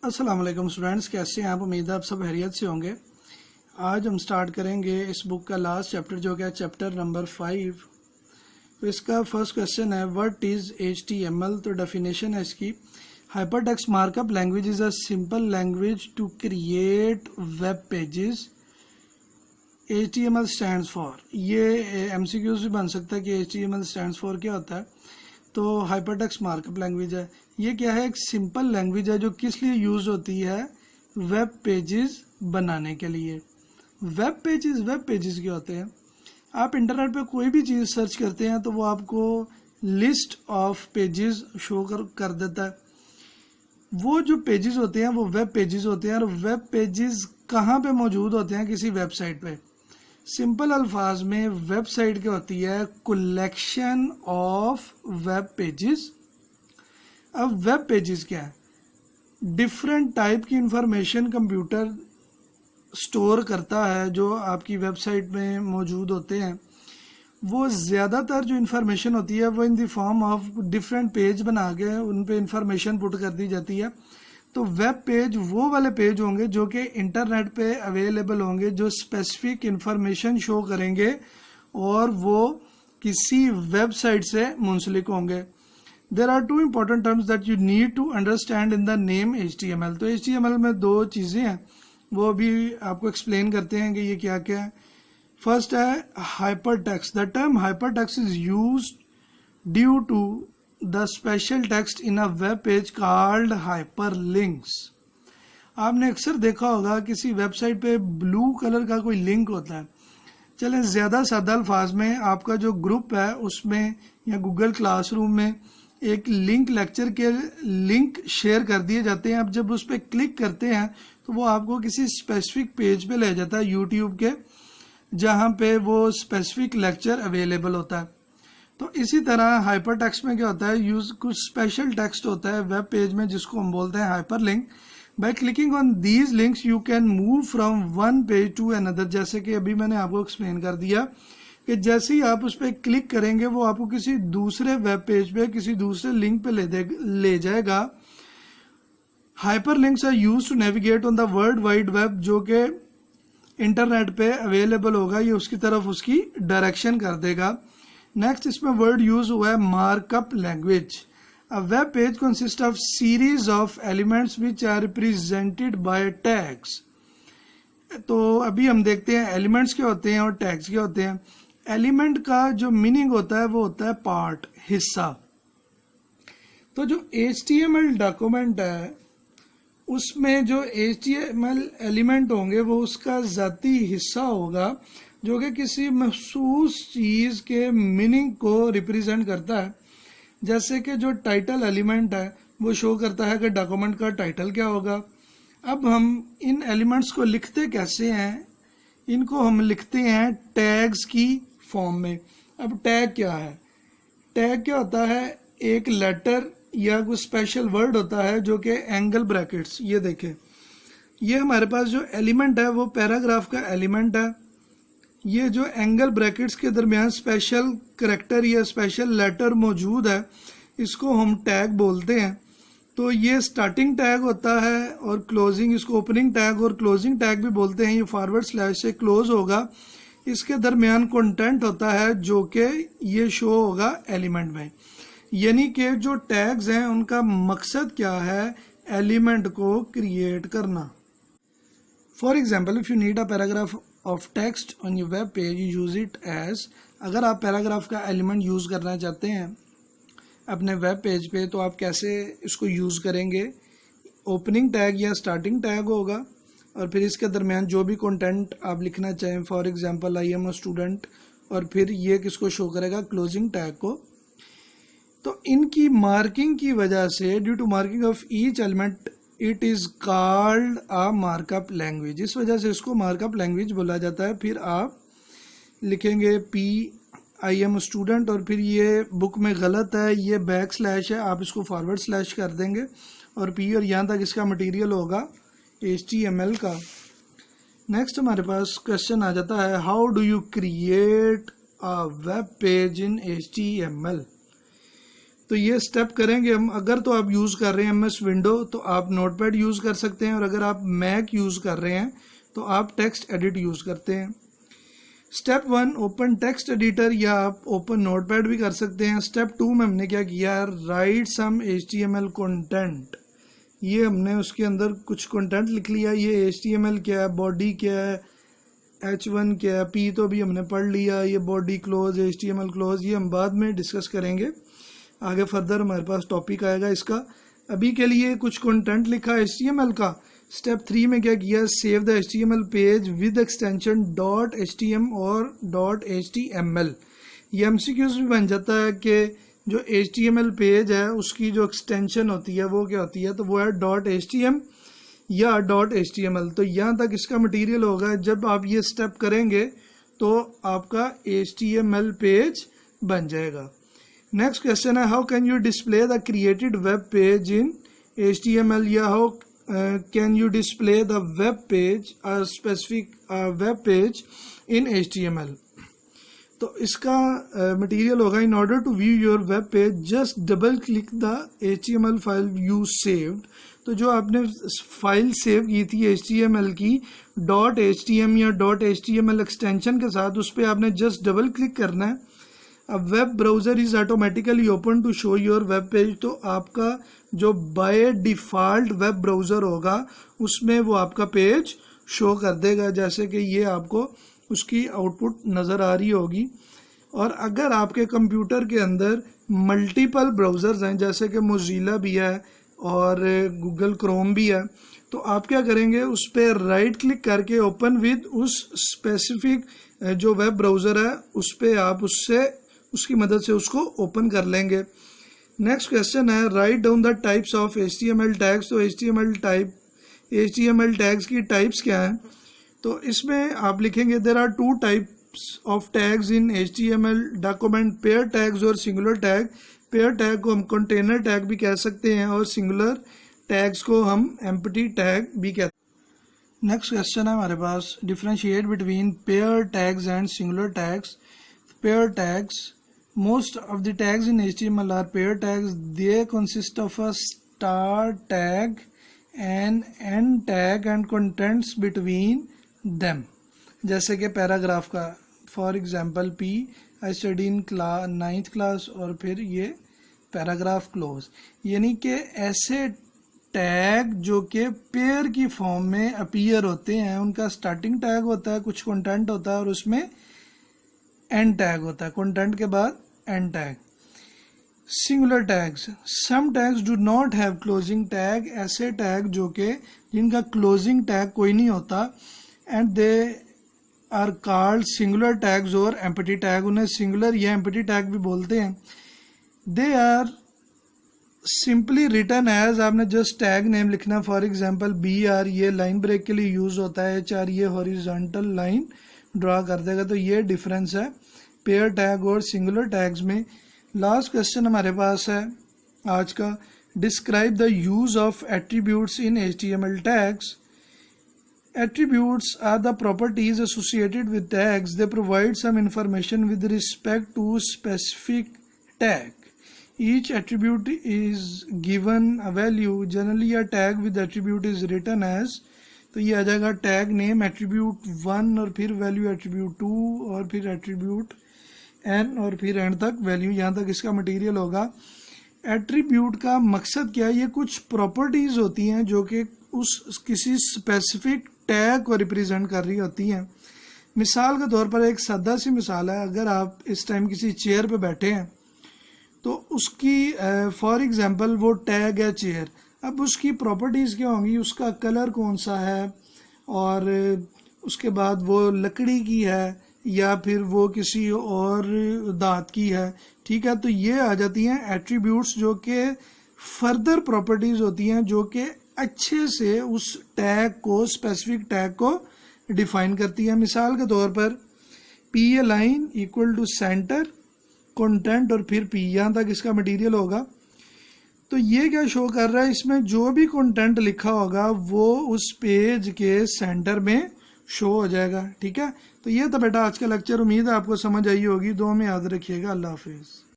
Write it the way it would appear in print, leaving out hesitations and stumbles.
अस्सलाम वालेकुम स्टूडेंट्स, कैसे हैं आप? उम्मीद है आप सब खैरियत से होंगे। आज हम स्टार्ट करेंगे इस बुक का लास्ट चैप्टर जो कि है चैप्टर नंबर 5। तो इसका फर्स्ट क्वेश्चन है व्हाट इज़ HTML। तो डेफिनेशन है इसकी, hypertext markup language is a simple language to create web pages. HTML stands for, ये MCQs भी बन सकता है कि HTML स्टैंड्स फॉर क्या होता है। तो हाइपरटेक्स्ट मार्कअप लैंग्वेज है, ये क्या है? एक सिंपल लैंग्वेज है जो किस लिए यूज़ होती है? वेब पेजेस बनाने के लिए। वेब पेजेस क्या होते हैं? आप इंटरनेट पे कोई भी चीज़ सर्च करते हैं तो वो आपको लिस्ट ऑफ पेजेस शो कर देता है। वो जो पेजेस होते हैं वो वेब पेजेस होते हैं। और वेब पेजेस कहाँ पे मौजूद होते हैं? किसी वेबसाइट पे। सिंपल अल्फाज में वेबसाइट क्या होती है? Collection of web pages. अब वेब पेजेस क्या है? डिफरेंट टाइप की इंफॉर्मेशन कंप्यूटर स्टोर करता है जो आपकी वेबसाइट में मौजूद होते हैं। वो ज़्यादातर जो इन्फॉर्मेशन होती है वो in the form of different page बना के उन पे इंफॉर्मेशन पुट कर दी जाती है। तो वेब पेज वो वाले पेज होंगे जो कि इंटरनेट पे अवेलेबल होंगे, जो स्पेसिफिक इंफॉर्मेशन शो करेंगे और वो किसी वेबसाइट से मुंसलिक होंगे। There are two important terms that you need to understand in the name HTML। तो HTML में दो चीज़ें हैं, वो अभी आपको एक्सप्लेन करते हैं कि ये क्या क्या है। फर्स्ट है hypertext. The term hypertext is used due to the special text in a web page called hyperlinks. आपने अक्सर देखा होगा किसी वेबसाइट पे ब्लू कलर का कोई लिंक होता है। चलें ज़्यादा सादा अल्फाज में, आपका जो ग्रुप है उसमें या गूगल क्लासरूम में एक लिंक, लेक्चर के लिंक शेयर कर दिए जाते हैं। अब जब उस पर क्लिक करते हैं तो वो आपको किसी स्पेसिफिक पेज पे ले जाता है यूट्यूब के, जहाँ पे वो स्पेसिफिक लेक्चर अवेलेबल होता है। तो इसी तरह हाइपर टेक्स्ट में क्या होता है? यूज कुछ स्पेशल टेक्स्ट होता है वेब पेज में जिसको हम बोलते हैं hyper link. By clicking on these links you can move from one page to another. जैसे कि अभी मैंने आपको एक्सप्लेन कर दिया कि जैसे ही आप उस पर क्लिक करेंगे वो आपको किसी दूसरे वेब पेज पे, किसी दूसरे लिंक पे ले जाएगा। Hyper links are use to navigate on the world wide web, जो कि इंटरनेट पे अवेलेबल होगा, ये उसकी तरफ उसकी डायरेक्शन कर देगा। नेक्स्ट इसमें वर्ड यूज हुआ है markup language. A web page consist of series of elements which are represented by tags. तो अभी हम देखते हैं एलिमेंट्स क्या होते हैं और टैग्स क्या होते हैं। एलिमेंट का जो मीनिंग होता है वो होता है पार्ट, हिस्सा। तो जो HTML डॉक्यूमेंट है उसमें जो HTML एलिमेंट होंगे वो उसका ज़ाती हिस्सा होगा जो कि किसी मखसूस चीज़ के मीनिंग को रिप्रेजेंट करता है। जैसे कि जो टाइटल एलिमेंट है वो शो करता है कि डॉक्यूमेंट का टाइटल क्या होगा। अब हम इन एलिमेंट्स को लिखते कैसे हैं? इनको हम लिखते हैं टैग्स की फॉर्म में। अब टैग क्या है? टैग क्या होता है? एक लेटर या कोई स्पेशल वर्ड होता है जो कि एंगल ब्रैकेट्स, ये देखें, ये हमारे पास जो एलिमेंट है वो पैराग्राफ का एलिमेंट है। ये जो एंगल ब्रैकेट्स के दरमियान स्पेशल करैक्टर या स्पेशल लेटर मौजूद है इसको हम टैग बोलते हैं। तो ये स्टार्टिंग टैग होता है और क्लोजिंग, इसको ओपनिंग टैग और क्लोजिंग टैग भी बोलते हैं। ये फॉरवर्ड स्लैश से क्लोज होगा, इसके दरमियान कंटेंट होता है जो कि ये शो होगा एलिमेंट में। यानी कि जो टैग्स हैं उनका मकसद क्या है? एलिमेंट को क्रिएट करना। For example, if you need a paragraph of text on your web page you use it as. अगर आप पैराग्राफ का एलिमेंट यूज़ करना चाहते हैं अपने वेब पेज पे तो आप कैसे इसको यूज़ करेंगे? ओपनिंग टैग या स्टार्टिंग टैग होगा और फिर इसके दरमियान जो भी कंटेंट आप लिखना चाहें, for example I am a student, और फिर ये किसको शो करेगा? क्लोजिंग टैग को। तो इनकी मार्किंग की वजह से, due to marking of each element it is called a markup language. इस वजह से इसको मार्कअप लैंग्वेज बोला जाता है। फिर आप लिखेंगे आई एम स्टूडेंट और फिर ये बुक में गलत है, ये बैक स्लैश है, आप इसको फॉरवर्ड स्लैश कर देंगे और पी और यहाँ तक इसका मटेरियल होगा HTML का। नेक्स्ट हमारे पास क्वेश्चन आ जाता है how do you create a web page in HTML। तो ये स्टेप करेंगे हम। अगर तो आप यूज़ कर रहे हैं MS विंडो तो आप नोटपैड यूज़ कर सकते हैं, और अगर आप मैक यूज़ कर रहे हैं तो आप टेक्स्ट एडिट यूज़ करते हैं। स्टेप 1 ओपन टेक्स्ट एडिटर, या आप ओपन नोटपैड भी कर सकते हैं। स्टेप 2 में हमने क्या किया, राइट सम HTML कंटेंट। ये हमने उसके अंदर कुछ कंटेंट लिख लिया। ये HTML क्या है, बॉडी क्या है, H1 क्या है, P तो भी हमने पढ़ लिया। ये बॉडी क्लोज, HTML क्लोज, ये हम बाद में डिस्कस करेंगे, आगे फर्दर हमारे पास टॉपिक आएगा इसका। अभी के लिए कुछ कंटेंट लिखा HTML का। स्टेप 3 में क्या किया, save the HTML page with extension .htm और .html। ये MCQs भी बन जाता है कि जो HTML पेज है उसकी जो एक्सटेंशन होती है वो क्या होती है, तो वो है .htm या .html। तो यहाँ तक इसका मटेरियल होगा। जब आप ये स्टेप करेंगे तो आपका HTML पेज बन जाएगा। नेक्स्ट क्वेश्चन है, how can you display the created web page in HTML, या how can you display the web page specific web page in HTML। तो इसका मटेरियल होगा, in order to view your web page just double click the HTML file you saved. तो जो आपने file save की थी HTML की .htm या .html एक्सटेंशन के साथ, उस पर आपने जस्ट डबल क्लिक करना है। अब web browser is automatically open to show your web page. तो आपका जो बाय डिफ़ॉल्ट वेब ब्राउज़र होगा उसमें वो आपका पेज शो कर देगा, जैसे कि ये आपको उसकी आउटपुट नज़र आ रही होगी। और अगर आपके कंप्यूटर के अंदर मल्टीपल ब्राउज़र्स हैं, जैसे कि मोज़िला भी है और गूगल क्रोम भी है, तो आप क्या करेंगे, उस पर राइट क्लिक करके ओपन विद उस स्पेसिफिक जो वेब ब्राउज़र है उस पर आप उसकी मदद से उसको ओपन कर लेंगे। नेक्स्ट क्वेश्चन है, write down the types of HTML tags. तो HTML टैग्स की टाइप्स क्या हैं, तो इसमें आप लिखेंगे there are 2 types of tags in HTML document, pair tags और सिंगुलर टैग। पेयर टैग को हम कंटेनर टैग भी कह सकते हैं और सिंगुलर टैग्स को हम एम्प्टी टैग भी कहते हैं। नेक्स्ट क्वेश्चन है हमारे पास, differentiate between pair tags and singular tags. Pair tags, most of the tags in HTML are pair tags. They consist of a start tag, an end tag and contents between them. जैसे कि paragraph का, for example P I study in 9th class, और फिर ये paragraph close. यानी कि ऐसे tag जो कि पेयर की फॉर्म में अपीयर होते हैं, उनका स्टार्टिंग टैग होता है, कुछ कंटेंट होता है और उसमें एंड टैग होता है, कंटेंट के बाद end tag. Singular tags, some tags do not have closing tag. ऐसे टैग जो कि जिनका क्लोजिंग टैग कोई नहीं होता, and they are called singular tags और एम्प्टी टैग। उन्हें सिंगुलर या एम्प्टी टैग भी बोलते हैं। They are simply written as, आपने जस्ट टैग नेम लिखना। फॉर एग्जाम्पल BR ये लाइन ब्रेक के लिए यूज होता है, HR ये हॉरिजॉन्टल लाइन ड्रा कर देगा। तो ये डिफरेंस है पेयर टैग और सिंगुलर टैग्स में। लास्ट क्वेश्चन हमारे पास है आज का, describe the use of attributes in HTML tags. Attributes are the properties associated with tags. They provide some information with respect to specific tag. Each attribute is given a value. Generally a tag with attribute is written as, तो ये आ जाएगा tag name attribute 1 और फिर value attribute 2 और फिर attribute n और फिर and तक वैल्यू। यहाँ तक इसका मटेरियल होगा। एट्रीब्यूट का मकसद क्या है, ये कुछ प्रॉपर्टीज होती हैं जो कि उस किसी स्पेसिफिक टैग को रिप्रेजेंट कर रही होती हैं। मिसाल के तौर पर एक सादा सी मिसाल है, अगर आप इस टाइम किसी चेयर पे बैठे हैं तो उसकी फॉर एग्जांपल वो टैग है चेयर। अब उसकी प्रॉपर्टीज़ क्या होंगी, उसका कलर कौन सा है, और उसके बाद वो लकड़ी की है या फिर वो किसी और धात की है। ठीक है, तो ये आ जाती हैं एट्रीब्यूट्स जो कि फर्दर प्रॉपर्टीज़ होती हैं जो कि अच्छे से उस टैग को, स्पेसिफिक टैग को डिफाइन करती है। मिसाल के तौर पर P A line equal to centre content और फिर P, यहाँ तक इसका मटेरियल होगा। तो ये क्या शो कर रहा है, इसमें जो भी कंटेंट लिखा होगा वो उस पेज के सेंटर में शो हो जाएगा। ठीक है, तो ये था बेटा आज का लेक्चर। उम्मीद है आपको समझ आई होगी। दुआ में याद रखिएगा। अल्लाह हाफिज़।